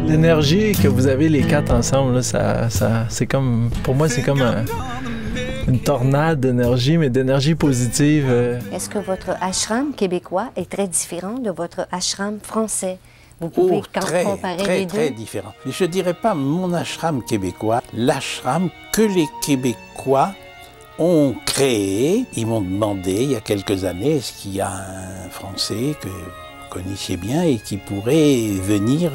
L'énergie que vous avez les quatre ensemble, là, c'est comme, pour moi, c'est comme une tornade d'énergie, mais d'énergie positive. Est-ce que votre ashram québécois est très différent de votre ashram français? Vous pouvez comparer les deux? Très différent. Je ne dirais pas mon ashram québécois, l'ashram que les Québécois ont créé. Ils m'ont demandé il y a quelques années, est-ce qu'il y a un Français que vous connaissiez bien et qui pourrait venir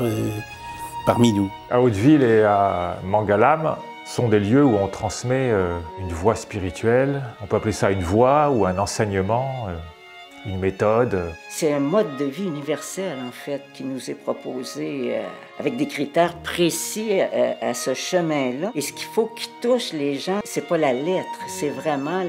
parmi nous? À Hauteville et à Mangalam sont des lieux où on transmet une voie spirituelle. On peut appeler ça une voie ou un enseignement, une méthode. C'est un mode de vie universel, en fait, qui nous est proposé avec des critères précis à ce chemin-là. Et ce qu'il faut qui touche les gens, c'est pas la lettre, c'est vraiment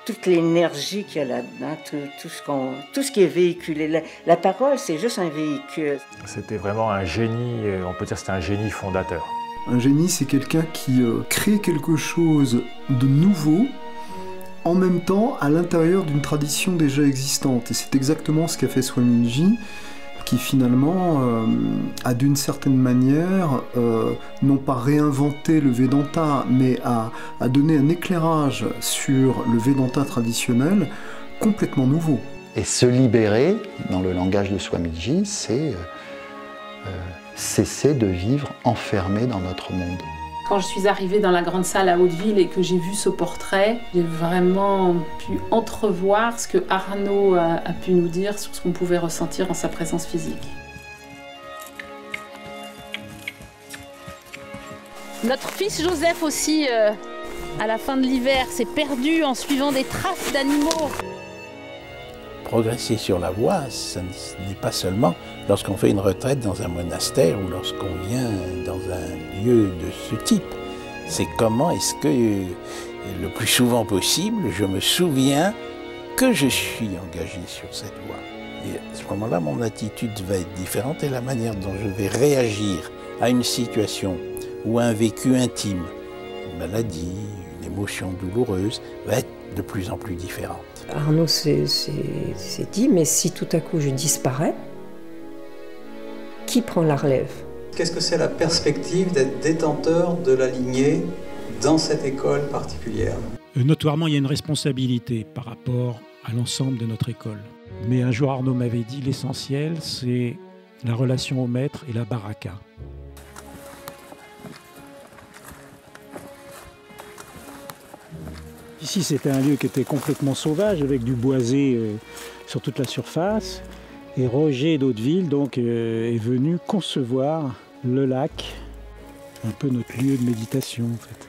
toute l'énergie qu'il y a là-dedans, tout ce qui est véhiculé. La parole, c'est juste un véhicule. C'était vraiment un génie, on peut dire que c'était un génie fondateur. Un génie, c'est quelqu'un qui crée quelque chose de nouveau, en même temps à l'intérieur d'une tradition déjà existante. Et c'est exactement ce qu'a fait Swamiji, qui finalement a d'une certaine manière, non pas réinventé le Vedanta, mais a donné un éclairage sur le Vedanta traditionnel complètement nouveau. Et se libérer, dans le langage de Swamiji, c'est cesser de vivre enfermé dans notre monde. Quand je suis arrivée dans la grande salle à Hauteville et que j'ai vu ce portrait, j'ai vraiment pu entrevoir ce que Arnaud a pu nous dire sur ce qu'on pouvait ressentir en sa présence physique. Notre fils Joseph aussi, à la fin de l'hiver, s'est perdu en suivant des traces d'animaux. Progresser sur la voie, ce n'est pas seulement lorsqu'on fait une retraite dans un monastère ou lorsqu'on vient dans un lieu de ce type. C'est comment est-ce que, le plus souvent possible, je me souviens que je suis engagé sur cette voie. Et à ce moment-là, mon attitude va être différente et la manière dont je vais réagir à une situation ou à un vécu intime, une maladie, une émotion douloureuse, va être de plus en plus différente. Arnaud s'est dit, mais si tout à coup je disparais, qui prend la relève? Qu'est-ce que c'est la perspective d'être détenteur de la lignée dans cette école particulière? Notoirement, il y a une responsabilité par rapport à l'ensemble de notre école. Mais un jour, Arnaud m'avait dit, l'essentiel, c'est la relation au maître et la baraka. Ici, c'était un lieu qui était complètement sauvage, avec du boisé sur toute la surface. Et Roger d'Hauteville donc, est venu concevoir le lac, un peu notre lieu de méditation en fait.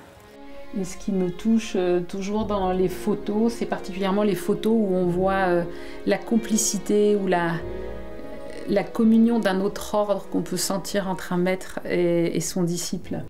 Et ce qui me touche toujours dans les photos, c'est particulièrement les photos où on voit la complicité ou la communion d'un autre ordre qu'on peut sentir entre un maître et son disciple.